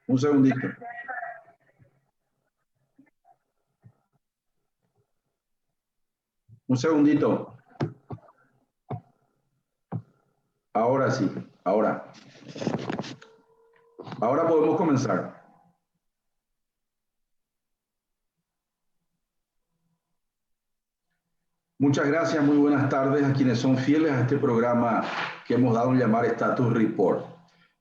Un segundito. Un segundito. Ahora sí, ahora. Ahora podemos comenzar. Muchas gracias, muy buenas tardes a quienes son fieles a este programa que hemos dado a llamar Status Report,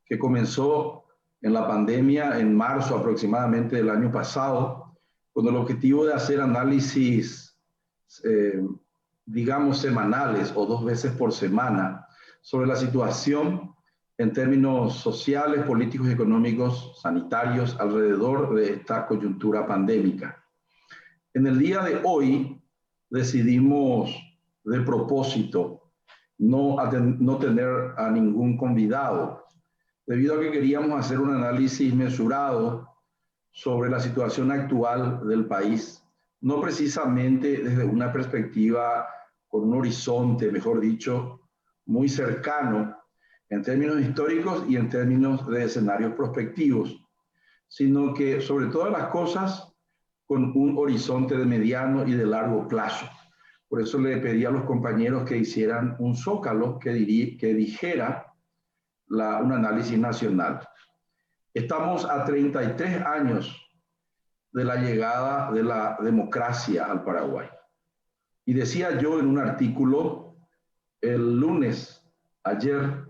que comenzó en la pandemia en marzo aproximadamente del año pasado, con el objetivo de hacer análisis, digamos, semanales o 2 veces por semana sobre la situación en términos sociales, políticos, económicos, sanitarios alrededor de esta coyuntura pandémica. En el día de hoy decidimos de propósito no tener a ningún convidado, debido a que queríamos hacer un análisis mesurado sobre la situación actual del país, no precisamente desde una perspectiva con un horizonte, mejor dicho, muy cercano en términos históricos y en términos de escenarios prospectivos, sino que sobre todas las cosas con un horizonte de mediano y de largo plazo. Por eso le pedí a los compañeros que hicieran un zócalo que dijera un análisis nacional. Estamos a 33 años de la llegada de la democracia al Paraguay. Y decía yo en un artículo el lunes, ayer,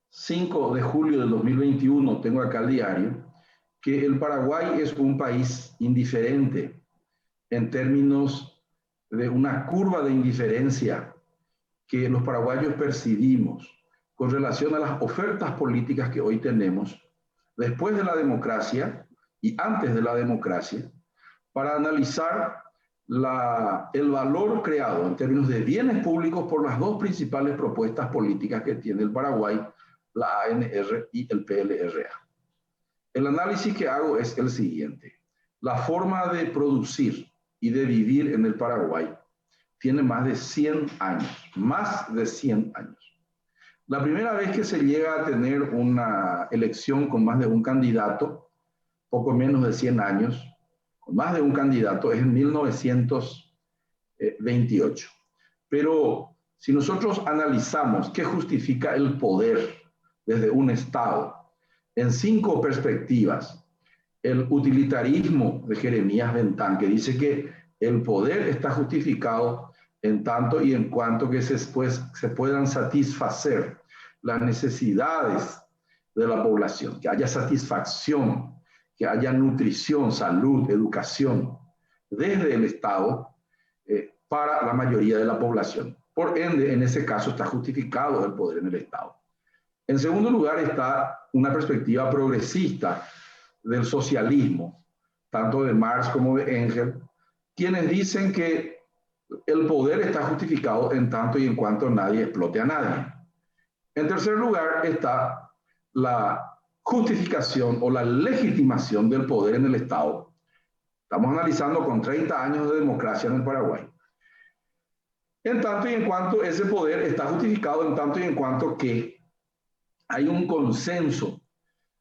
5 de julio del 2021, tengo acá el diario, que el Paraguay es un país indiferente en términos de una curva de indiferencia que los paraguayos percibimos con relación a las ofertas políticas que hoy tenemos después de la democracia y antes de la democracia, para analizar el valor creado en términos de bienes públicos por las dos principales propuestas políticas que tiene el Paraguay, la ANR y el PLRA. El análisis que hago es el siguiente. La forma de producir y de vivir en el Paraguay tiene más de 100 años, más de 100 años. La primera vez que se llega a tener una elección con más de un candidato, poco menos de 100 años, con más de un candidato, es en 1928. Pero si nosotros analizamos qué justifica el poder desde un Estado, en 5 perspectivas, el utilitarismo de Jeremías Bentán, que dice que el poder está justificado en tanto y en cuanto que se puedan satisfacer las necesidades de la población, que haya satisfacción, que haya nutrición, salud, educación, desde el Estado para la mayoría de la población. Por ende, en ese caso está justificado el poder en el Estado. En segundo lugar está una perspectiva progresista del socialismo, tanto de Marx como de Engels, quienes dicen que el poder está justificado en tanto y en cuanto nadie explote a nadie. En tercer lugar está la justificación o la legitimación del poder en el Estado. Estamos analizando con 30 años de democracia en el Paraguay. En tanto y en cuanto ese poder está justificado en tanto y en cuanto que hay un consenso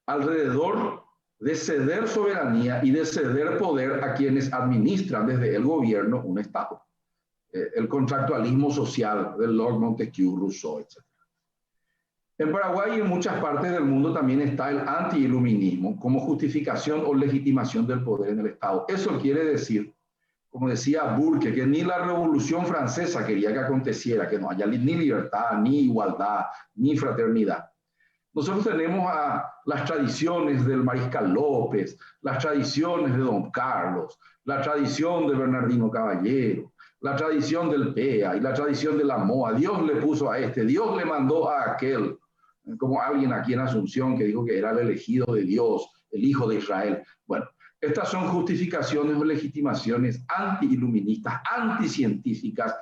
alrededor de ceder soberanía y de ceder poder a quienes administran desde el gobierno un Estado. El contractualismo social del Lord Montesquieu, Rousseau, etc. En Paraguay y en muchas partes del mundo también está el anti-iluminismo como justificación o legitimación del poder en el Estado. Eso quiere decir, como decía Burke, que ni la Revolución Francesa quería que aconteciera, que no haya ni libertad, ni igualdad, ni fraternidad. Nosotros tenemos las tradiciones del Mariscal López, las tradiciones de Don Carlos, la tradición de Bernardino Caballero, la tradición del PEA y la tradición de la MOA. Dios le puso a este, Dios le mandó a aquel, como alguien aquí en Asunción que dijo que era el elegido de Dios, el hijo de Israel. Bueno, estas son justificaciones o legitimaciones anti-iluministas, anticientíficas,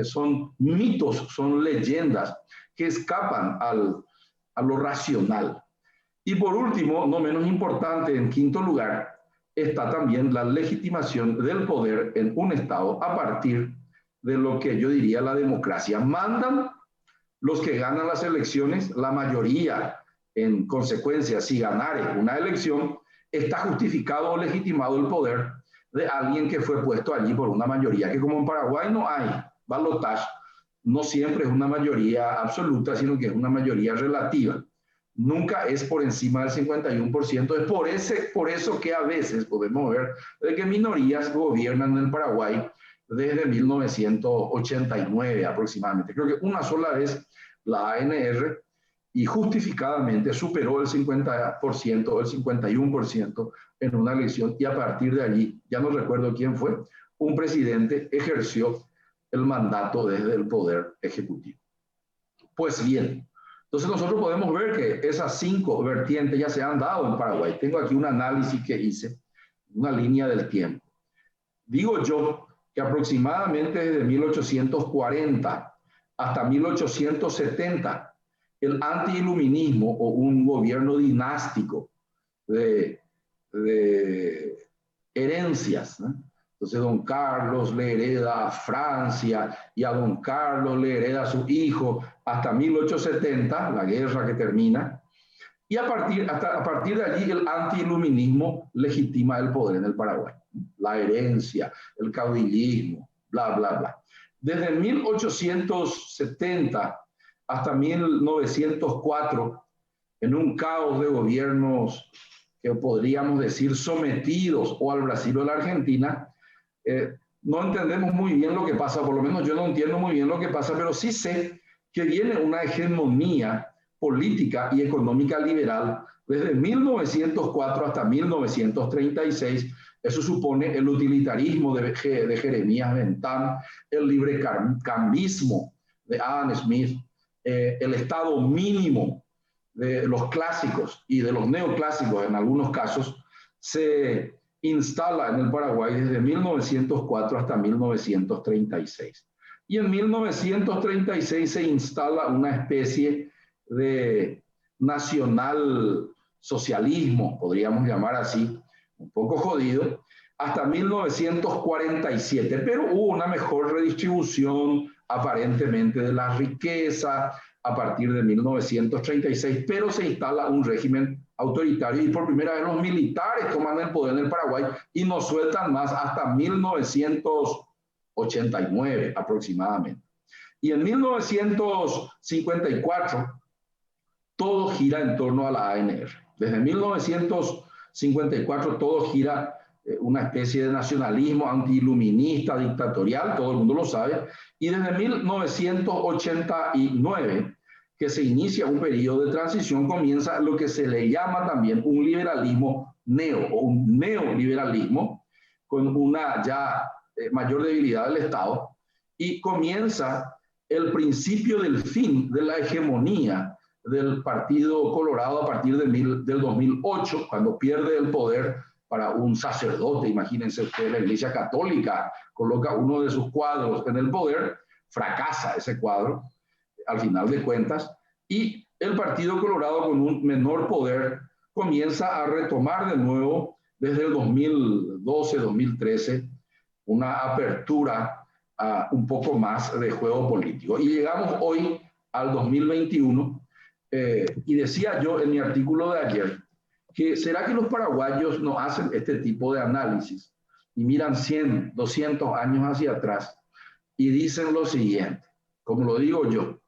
son mitos, son leyendas que escapan a lo racional. Y por último, no menos importante, en quinto lugar, está también la legitimación del poder en un Estado a partir de lo que yo diría la democracia. Mandan los que ganan las elecciones, la mayoría, en consecuencia, si ganare una elección, está justificado o legitimado el poder de alguien que fue puesto allí por una mayoría, que como en Paraguay no hay balotaje, no siempre es una mayoría absoluta, sino que es una mayoría relativa. Nunca es por encima del 51%. Es por eso que a veces podemos ver de que minorías gobiernan en el Paraguay desde 1989 aproximadamente. Creo que una sola vez la ANR y justificadamente superó el 50% o el 51% en una elección y a partir de allí, ya no recuerdo quién fue, un presidente ejerció el mandato desde el poder ejecutivo. Pues bien, entonces nosotros podemos ver que esas 5 vertientes ya se han dado en Paraguay. Tengo aquí un análisis que hice, una línea del tiempo. Digo yo que aproximadamente desde 1840 hasta 1870, el antiiluminismo o un gobierno dinástico de herencias, ¿no? Entonces don Carlos le hereda a Francia y a don Carlos le hereda a su hijo hasta 1870, la guerra que termina, y a partir de allí el antiiluminismo legitima el poder en el Paraguay. La herencia, el caudillismo, bla, bla, bla. Desde 1870 hasta 1904, en un caos de gobiernos que podríamos decir sometidos o al Brasil o a la Argentina, no entendemos muy bien lo que pasa, por lo menos yo no entiendo muy bien lo que pasa, pero sí sé que viene una hegemonía política y económica liberal desde 1904 hasta 1936. Eso supone el utilitarismo de Jeremías Bentham, el librecambismo de Adam Smith, el estado mínimo de los clásicos y de los neoclásicos en algunos casos, se instala en el Paraguay desde 1904 hasta 1936. Y en 1936 se instala una especie de nacional socialismo, podríamos llamar así, un poco jodido, hasta 1947, pero hubo una mejor redistribución aparentemente de la riqueza a partir de 1936, pero se instala un régimen autoritario y por primera vez los militares toman el poder en el Paraguay y no sueltan más hasta 1989 aproximadamente. Y en 1954 todo gira en torno a la ANR. Desde 1954 todo gira una especie de nacionalismo antiiluminista, dictatorial, todo el mundo lo sabe, y desde 1989, que se inicia un periodo de transición, comienza lo que se le llama también un liberalismo o un neoliberalismo, con una ya mayor debilidad del Estado, y comienza el principio del fin de la hegemonía del Partido Colorado a partir del 2008, cuando pierde el poder para un sacerdote. Imagínense ustedes, la Iglesia Católica coloca uno de sus cuadros en el poder, fracasa ese cuadro al final de cuentas, y el Partido Colorado con un menor poder comienza a retomar de nuevo desde el 2012-2013 una apertura un poco más de juego político. Y llegamos hoy al 2021 y decía yo en mi artículo de ayer que ¿será que los paraguayos no hacen este tipo de análisis y miran 100, 200 años hacia atrás y dicen lo siguiente, como lo digo yo?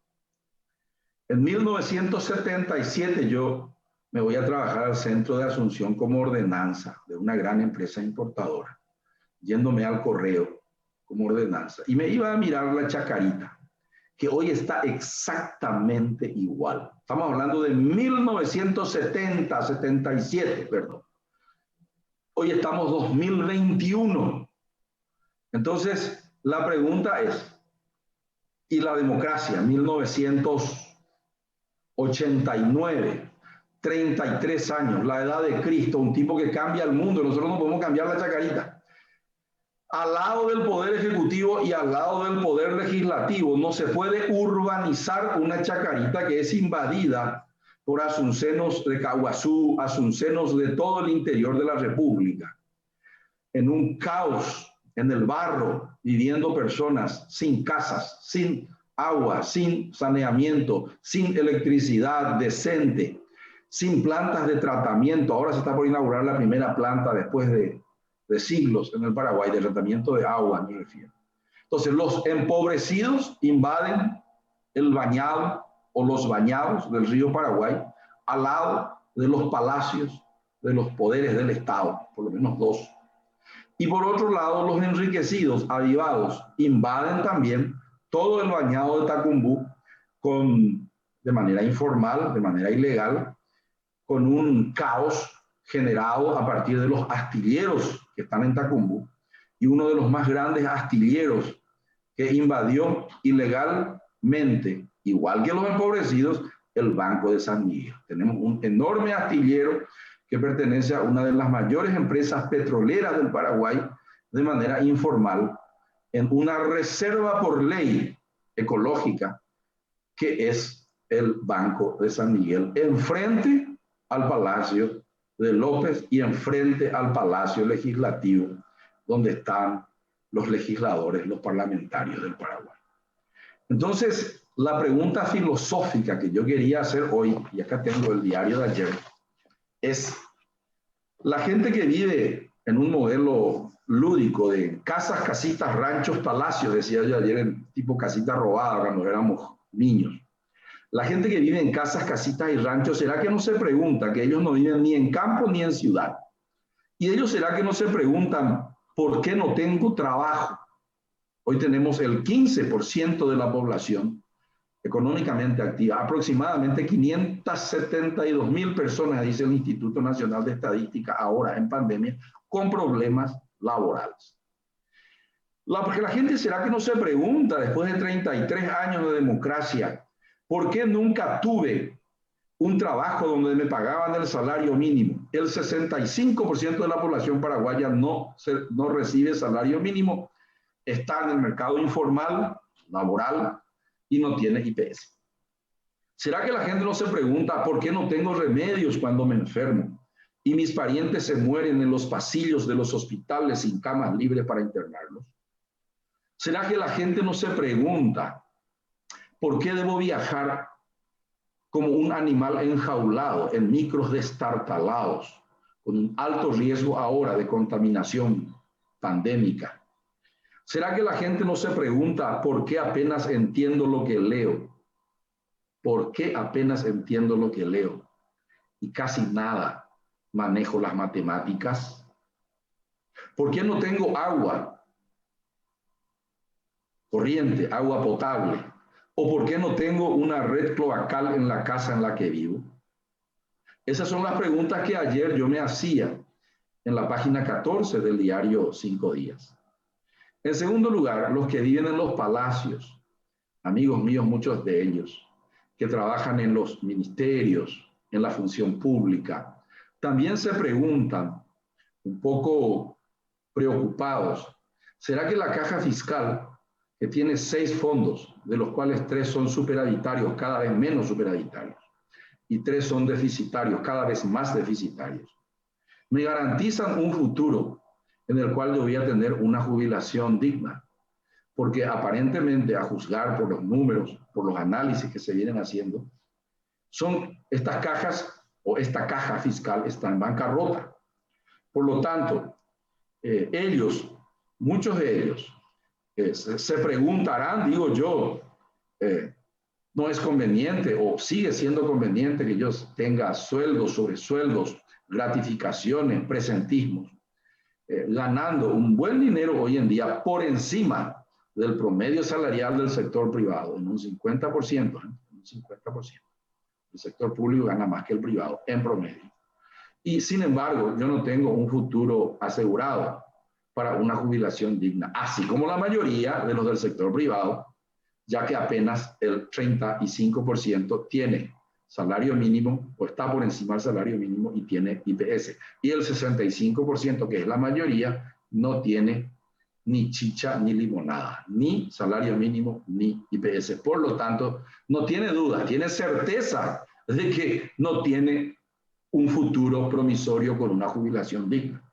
En 1977 yo me voy a trabajar al centro de Asunción como ordenanza de una gran empresa importadora, yéndome al correo como ordenanza. Y me iba a mirar la Chacarita, que hoy está exactamente igual. Estamos hablando de 1970, 77, perdón. Hoy estamos 2021. Entonces, la pregunta es, ¿y la democracia? 1989, 33 años, la edad de Cristo, un tipo que cambia el mundo. Nosotros no podemos cambiar la Chacarita. Al lado del Poder Ejecutivo y al lado del Poder Legislativo no se puede urbanizar una Chacarita que es invadida por asuncenos de Caguazú, asuncenos de todo el interior de la República, en un caos, en el barro, viviendo personas sin casas, sin agua, sin saneamiento, sin electricidad decente, sin plantas de tratamiento. Ahora se está por inaugurar la primera planta después de siglos en el Paraguay, de tratamiento de agua, me refiero. Entonces, los empobrecidos invaden el bañado o los bañados del río Paraguay al lado de los palacios de los poderes del Estado, por lo menos dos. Y por otro lado, los enriquecidos, avivados, invaden también todo el bañado de Tacumbú de manera informal, de manera ilegal, con un caos generado a partir de los astilleros que están en Tacumbú, y uno de los más grandes astilleros que invadió ilegalmente, igual que los empobrecidos, el Banco de San Miguel. Tenemos un enorme astillero que pertenece a una de las mayores empresas petroleras del Paraguay de manera informal, en una reserva por ley ecológica que es el Banco de San Miguel, enfrente al Palacio de López y enfrente al Palacio Legislativo, donde están los legisladores, los parlamentarios del Paraguay. Entonces, la pregunta filosófica que yo quería hacer hoy, y acá tengo el diario de ayer, es: la gente que vive en un modelo lúdico de casas, casitas, ranchos, palacios, decía yo ayer, en tipo casita robada cuando éramos niños. La gente que vive en casas, casitas y ranchos, ¿será que no se pregunta que ellos no viven ni en campo ni en ciudad? Y ellos, ¿será que no se preguntan por qué no tengo trabajo? Hoy tenemos el 15% de la población económicamente activa, aproximadamente 572.000 personas, dice el Instituto Nacional de Estadística, ahora en pandemia, con problemas laborales. Porque la gente, ¿será que no se pregunta, después de 33 años de democracia, por qué nunca tuve un trabajo donde me pagaban el salario mínimo? El 65% de la población paraguaya no recibe salario mínimo, está en el mercado informal, laboral, y no tiene IPS. ¿Será que la gente no se pregunta por qué no tengo remedios cuando me enfermo y mis parientes se mueren en los pasillos de los hospitales sin camas libres para internarlos? ¿Será que la gente no se pregunta por qué debo viajar como un animal enjaulado en micros destartalados, con un alto riesgo ahora de contaminación pandémica? ¿Será que la gente no se pregunta por qué apenas entiendo lo que leo? ¿Por qué apenas entiendo lo que leo? Y casi nada manejo las matemáticas. ¿Por qué no tengo agua corriente, agua potable? ¿O por qué no tengo una red cloacal en la casa en la que vivo? Esas son las preguntas que ayer yo me hacía en la página 14 del diario 5 Días. En segundo lugar, los que viven en los palacios, amigos míos, muchos de ellos, que trabajan en los ministerios, en la función pública, también se preguntan, un poco preocupados, ¿será que la caja fiscal, que tiene 6 fondos, de los cuales 3 son superavitarios, cada vez menos superavitarios, y 3 son deficitarios, cada vez más deficitarios, me garantizan un futuro en el cual yo voy a tener una jubilación digna? Porque aparentemente, a juzgar por los números, por los análisis que se vienen haciendo, estas cajas o esta caja fiscal está en bancarrota. Por lo tanto, muchos de ellos, se preguntarán, digo yo, no es conveniente o sigue siendo conveniente que yo tenga sueldos sobre sueldos, gratificaciones, presentismos, ganando un buen dinero hoy en día por encima del promedio salarial del sector privado, en un 50%, un 50%. El sector público gana más que el privado en promedio. Y sin embargo, yo no tengo un futuro asegurado para una jubilación digna, así como la mayoría de los del sector privado, ya que apenas el 35% tiene salario mínimo o está por encima del salario mínimo y tiene IPS. Y el 65%, que es la mayoría, no tiene ni chicha, ni limonada, ni salario mínimo, ni IPS. Por lo tanto, no tiene duda, tiene certeza de que no tiene un futuro promisorio con una jubilación digna.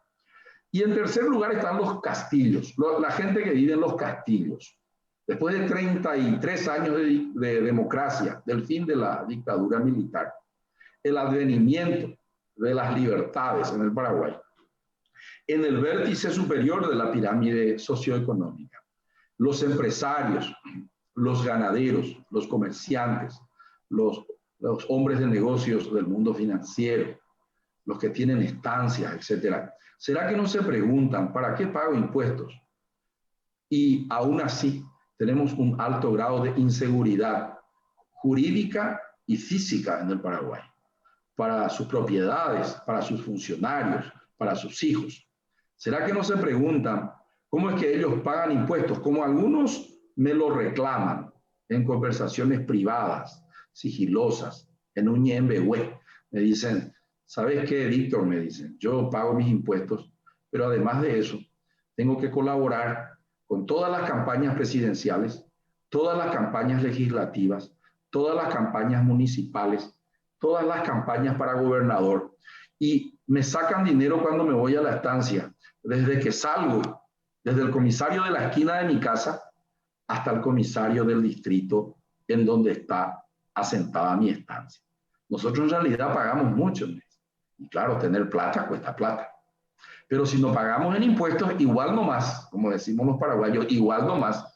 Y en tercer lugar están los castillos, la gente que vive en los castillos. Después de 33 años de democracia, del fin de la dictadura militar, el advenimiento de las libertades en el Paraguay, en el vértice superior de la pirámide socioeconómica, los empresarios, los ganaderos, los comerciantes, los hombres de negocios del mundo financiero, los que tienen estancias, etcétera. ¿Será que no se preguntan para qué pago impuestos? Y aún así tenemos un alto grado de inseguridad jurídica y física en el Paraguay, para sus propiedades, para sus funcionarios, para sus hijos. ¿Será que no se preguntan cómo es que ellos pagan impuestos? Como algunos me lo reclaman en conversaciones privadas, sigilosas, en un ñembehué. Me dicen, ¿sabes qué, Víctor? Me dicen, yo pago mis impuestos, pero además de eso, tengo que colaborar con todas las campañas presidenciales, todas las campañas legislativas, todas las campañas municipales, todas las campañas para gobernador. Y me sacan dinero cuando me voy a la estancia, desde que salgo, desde el comisario de la esquina de mi casa hasta el comisario del distrito en donde está asentada mi estancia. Nosotros en realidad pagamos mucho. Y claro, tener plata cuesta plata. Pero si no pagamos en impuestos, igual nomás, como decimos los paraguayos, igual nomás,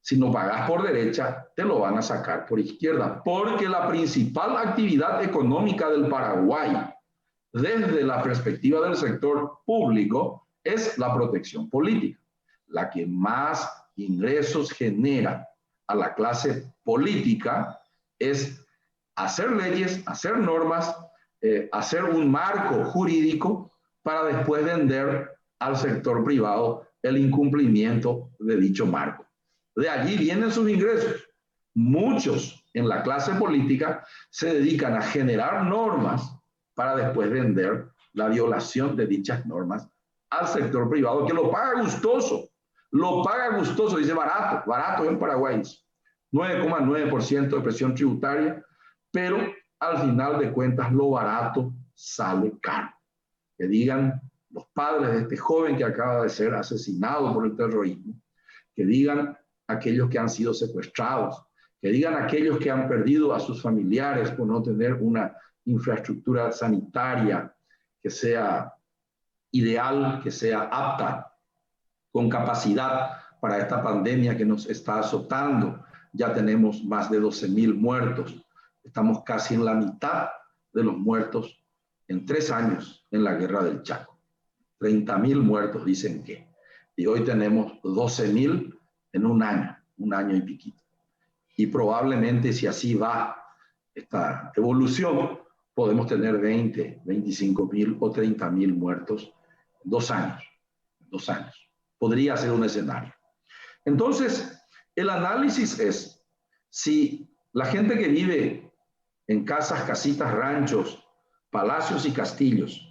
si no pagas por derecha, te lo van a sacar por izquierda. Porque la principal actividad económica del Paraguay, desde la perspectiva del sector público, es la protección política. La que más ingresos genera a la clase política es hacer leyes, hacer normas, hacer un marco jurídico para después vender al sector privado el incumplimiento de dicho marco. De allí vienen sus ingresos. Muchos en la clase política se dedican a generar normas para después vender la violación de dichas normas al sector privado, que lo paga gustoso, dice barato, barato en Paraguay, 9,9% de presión tributaria, pero al final de cuentas lo barato sale caro. Que digan los padres de este joven que acaba de ser asesinado por el terrorismo, que digan aquellos que han sido secuestrados, que digan aquellos que han perdido a sus familiares por no tener una infraestructura sanitaria que sea ideal, que sea apta, con capacidad para esta pandemia que nos está azotando. Ya tenemos más de 12.000 muertos. Estamos casi en la mitad de los muertos en 3 años en la guerra del Chaco. 30.000 muertos dicen que. Y hoy tenemos 12.000 en un año y piquito. Y probablemente si así va esta evolución, podemos tener 20, 25.000 o 30.000 muertos en 2 años. 2 años. Podría ser un escenario. Entonces, el análisis es si la gente que vive en casas, casitas, ranchos, palacios y castillos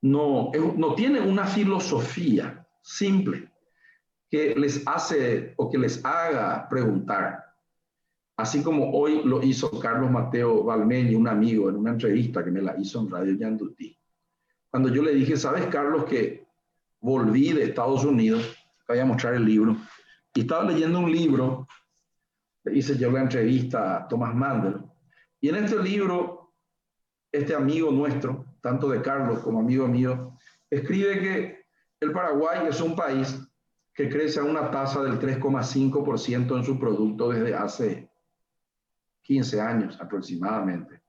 no tiene una filosofía simple que les hace o que les haga preguntar, así como hoy lo hizo Carlos Mateo Balmeñi, un amigo, en una entrevista que me la hizo en Radio Yandutí. Cuando yo le dije, ¿sabes, Carlos, que volví de Estados Unidos? Voy a mostrar el libro. Y estaba leyendo un libro, le hice yo la entrevista a Thomas Mandel, y en este libro, este amigo nuestro, tanto de Carlos como amigo mío, escribe que el Paraguay es un país que crece a una tasa del 3,5% en su producto desde hace 15 años aproximadamente.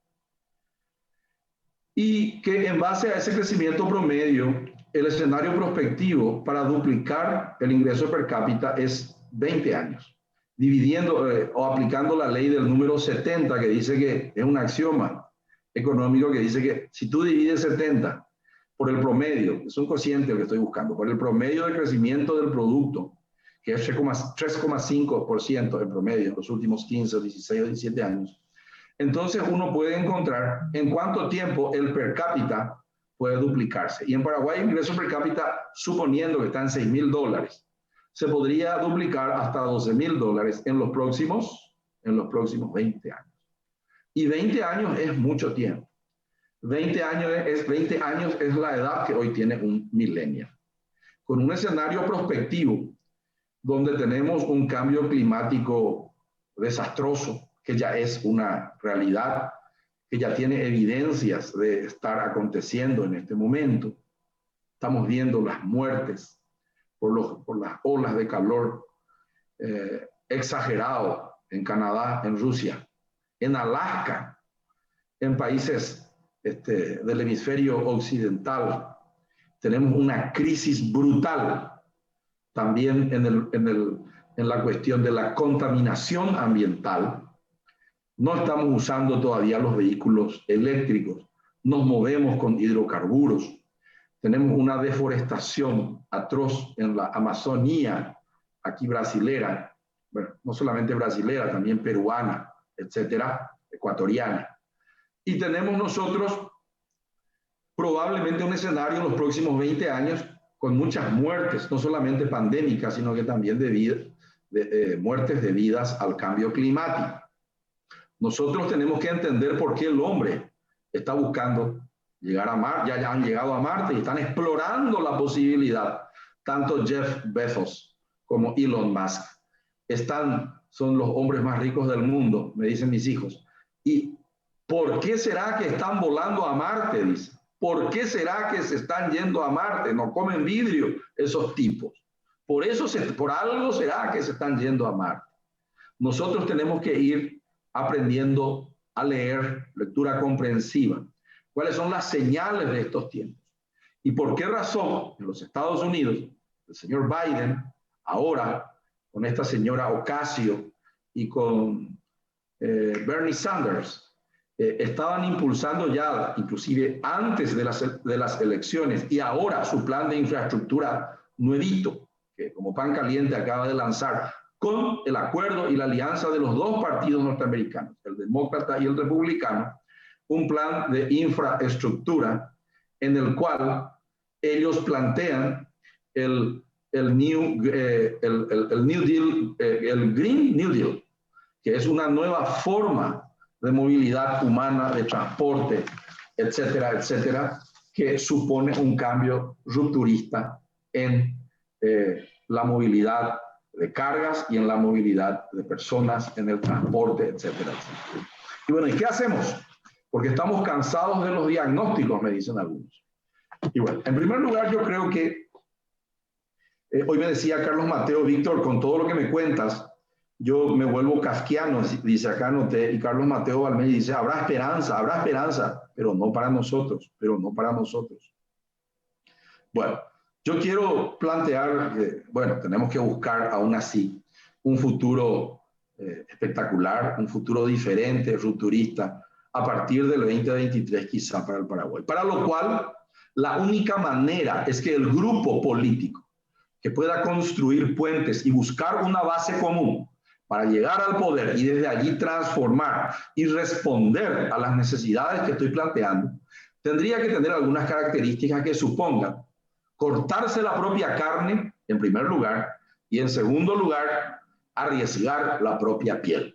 Y que en base a ese crecimiento promedio, el escenario prospectivo para duplicar el ingreso per cápita es 20 años, dividiendo o aplicando la ley del número 70, que dice que es un axioma económico que dice que si tú divides 70 por el promedio, es un cociente que estoy buscando, por el promedio de crecimiento del producto, que es 3,5% el promedio en los últimos 15, 16 o 17 años, entonces uno puede encontrar en cuánto tiempo el per cápita puede duplicarse. Y en Paraguay el ingreso per cápita, suponiendo que está en $6.000, se podría duplicar hasta $12.000 en los próximos 20 años. Y 20 años es mucho tiempo. 20 años es la edad que hoy tiene un millennial. Con un escenario prospectivo donde tenemos un cambio climático desastroso, que ya es una realidad, que ya tiene evidencias de estar aconteciendo en este momento. Estamos viendo las muertes por las olas de calor exagerado en Canadá, en Rusia, en Alaska, en países del hemisferio occidental. Tenemos una crisis brutal también en la cuestión de la contaminación ambiental. No estamos usando todavía los vehículos eléctricos, nos movemos con hidrocarburos, tenemos una deforestación atroz en la Amazonía, aquí brasilera, bueno, no solamente brasilera, también peruana, etcétera, ecuatoriana. Y tenemos nosotros probablemente un escenario en los próximos 20 años con muchas muertes, no solamente pandémicas, sino que también muertes debidas al cambio climático. Nosotros tenemos que entender por qué el hombre está buscando llegar a Marte, ya han llegado a Marte y están explorando la posibilidad. Tanto Jeff Bezos como Elon Musk son los hombres más ricos del mundo, me dicen mis hijos. ¿Y por qué será que están volando a Marte? Dice. ¿Por qué será que se están yendo a Marte? No comen vidrio esos tipos. Por algo será que se están yendo a Marte. Nosotros tenemos que ir aprendiendo a leer, lectura comprensiva. ¿Cuáles son las señales de estos tiempos? ¿Y por qué razón en los Estados Unidos, el señor Biden, ahora con esta señora Ocasio y con Bernie Sanders, estaban impulsando ya, inclusive antes de las elecciones, y ahora su plan de infraestructura nuevito, que como pan caliente acaba de lanzar, con el acuerdo y la alianza de los dos partidos norteamericanos, el demócrata y el republicano, un plan de infraestructura en el cual ellos plantean el New Deal, el Green New Deal, que es una nueva forma de movilidad humana, de transporte, etcétera, etcétera, que supone un cambio rupturista en la movilidad de cargas y en la movilidad de personas, en el transporte, etcétera, etcétera. Y bueno, ¿y qué hacemos? Porque estamos cansados de los diagnósticos, me dicen algunos. Y bueno, en primer lugar, yo creo que hoy me decía Carlos Mateo, Víctor, con todo lo que me cuentas, yo me vuelvo kafkiano, dice acá noté, y Carlos Mateo Valmey dice, habrá esperanza, pero no para nosotros, Bueno, yo quiero plantear que, bueno, tenemos que buscar aún así un futuro espectacular, un futuro diferente, rupturista, a partir del 2023 quizá para el Paraguay. Para lo cual, la única manera es que el grupo político que pueda construir puentes y buscar una base común para llegar al poder y desde allí transformar y responder a las necesidades que estoy planteando, tendría que tener algunas características que supongan cortarse la propia carne, en primer lugar, y en segundo lugar, arriesgar la propia piel.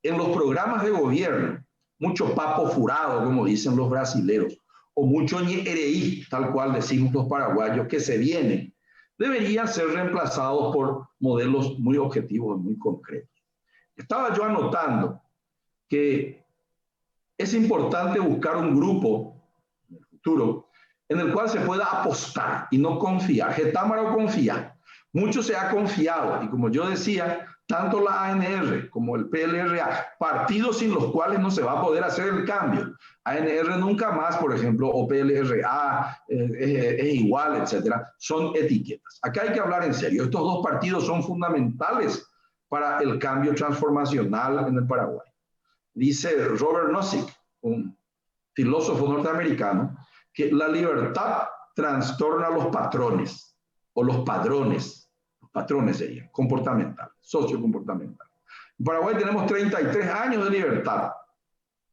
En los programas de gobierno, mucho papo furado, como dicen los brasileros, o mucho ñereí, tal cual decimos los paraguayos, que se vienen, deberían ser reemplazados por modelos muy objetivos y muy concretos. Estaba yo anotando que es importante buscar un grupo en el futuro en el cual se pueda apostar y no confiar. Getámaro confía. Mucho se ha confiado y como yo decía, tanto la ANR como el PLRA, partidos sin los cuales no se va a poder hacer el cambio. ANR nunca más, por ejemplo, o PLRA es igual, etcétera, son etiquetas. Acá hay que hablar en serio. Estos dos partidos son fundamentales para el cambio transformacional en el Paraguay. Dice Robert Nozick, un filósofo norteamericano, que la libertad trastorna los patrones o los padrones serían comportamentales, sociocomportamentales. En Paraguay tenemos 33 años de libertad,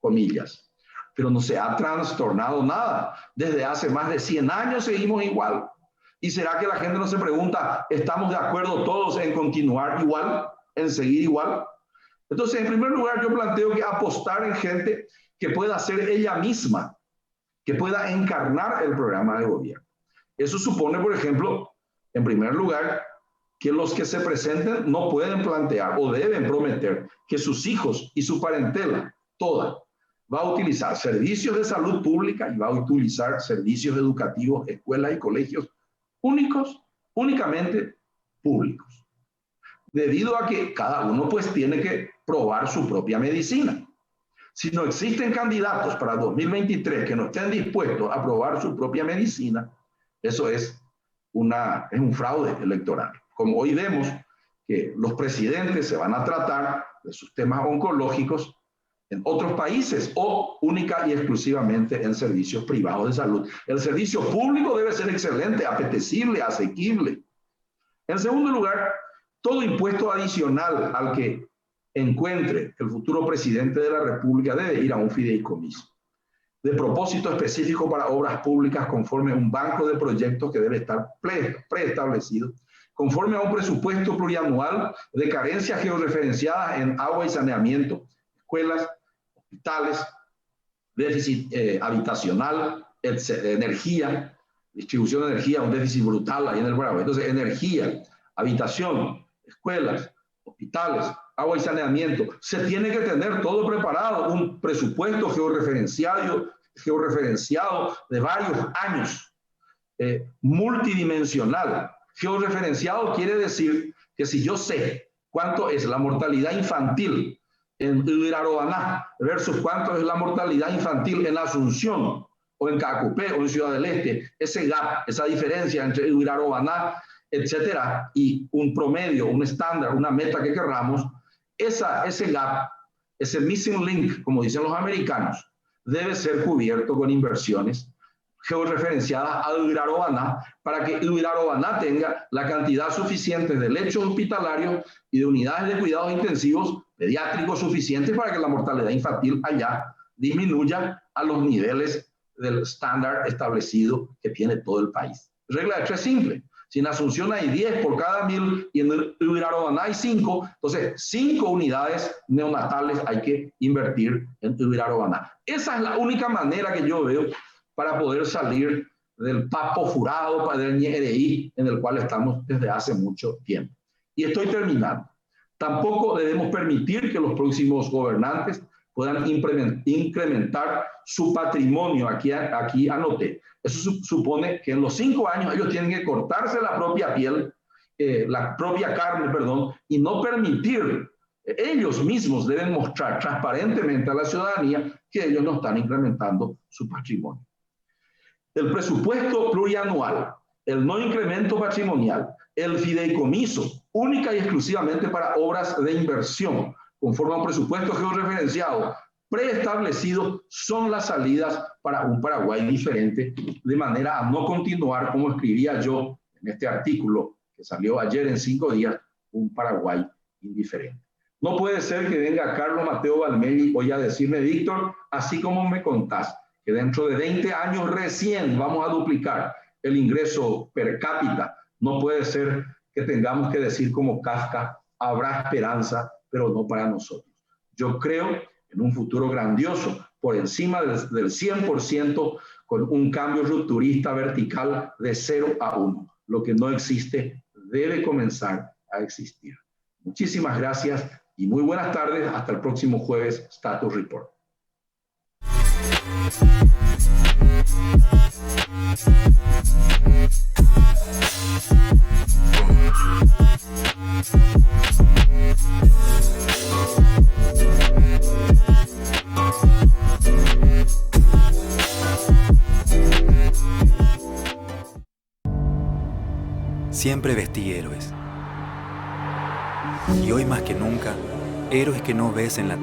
comillas, pero no se ha trastornado nada. Desde hace más de 100 años seguimos igual. ¿Y será que la gente no se pregunta, ¿estamos de acuerdo todos en continuar igual, en seguir igual? Entonces, en primer lugar, yo planteo que apostar en gente que pueda ser ella misma, que pueda encarnar el programa de gobierno. Eso supone, por ejemplo, en primer lugar, que los que se presenten no pueden plantear o deben prometer que sus hijos y su parentela, toda, va a utilizar servicios de salud pública y va a utilizar servicios educativos, escuelas y colegios únicamente públicos. Debido a que cada uno pues tiene que probar su propia medicina. Si no existen candidatos para 2023 que no estén dispuestos a probar su propia medicina, eso es un fraude electoral. Como hoy vemos que los presidentes se van a tratar de sus temas oncológicos en otros países o única y exclusivamente en servicios privados de salud. El servicio público debe ser excelente, apetecible, asequible. En segundo lugar, todo impuesto adicional al que encuentre el futuro presidente de la República debe ir a un fideicomiso de propósito específico para obras públicas conforme a un banco de proyectos que debe estar preestablecido, conforme a un presupuesto plurianual de carencias georreferenciadas en agua y saneamiento, escuelas, hospitales, déficit habitacional, energía, distribución de energía, un déficit brutal ahí en el Paraguay. Entonces, energía, habitación, escuelas, hospitales, agua y saneamiento. Se tiene que tener todo preparado, un presupuesto georreferenciado de varios años, multidimensional. Georreferenciado quiere decir que si yo sé cuánto es la mortalidad infantil en Uirarobana versus cuánto es la mortalidad infantil en Asunción o en Cacupé o en Ciudad del Este, ese gap, esa diferencia entre Uirarobana, etcétera, y un promedio, un estándar, una meta que querramos, ese gap, ese missing link, como dicen los americanos, debe ser cubierto con inversiones georreferenciadas a Uirarobana para que Uirarobana tenga la cantidad suficiente de lechos hospitalarios y de unidades de cuidados intensivos pediátricos suficientes para que la mortalidad infantil allá disminuya a los niveles del estándar establecido que tiene todo el país. Regla de tres simple. Si en Asunción hay 10 por cada 1000 y en Uirarobana hay 5, entonces 5 unidades neonatales hay que invertir en Uirarobana. Esa es la única manera que yo veo para poder salir del papo furado, del ñereí, en el cual estamos desde hace mucho tiempo. Y estoy terminando. Tampoco debemos permitir que los próximos gobernantes puedan incrementar su patrimonio. Aquí anoté. Eso supone que en los 5 años ellos tienen que cortarse la propia piel, la propia carne, perdón, y no permitir, ellos mismos deben mostrar transparentemente a la ciudadanía que ellos no están incrementando su patrimonio. El presupuesto plurianual, el no incremento patrimonial, el fideicomiso, única y exclusivamente para obras de inversión, conforme a un presupuesto georreferenciado preestablecido, son las salidas para un Paraguay diferente, de manera a no continuar, como escribía yo en este artículo que salió ayer en 5 días, un Paraguay indiferente. No puede ser que venga Carlos Mateo Valmeli hoy a decirme, Víctor, así como me contás, que dentro de 20 años recién vamos a duplicar el ingreso per cápita. No puede ser que tengamos que decir como Kafka, habrá esperanza, pero no para nosotros. Yo creo en un futuro grandioso, por encima del 100%, con un cambio rupturista vertical de 0 a 1. Lo que no existe debe comenzar a existir. Muchísimas gracias y muy buenas tardes. Hasta el próximo jueves, Status Report. Siempre vestí héroes. Y hoy más que nunca, héroes que no ves en la tele.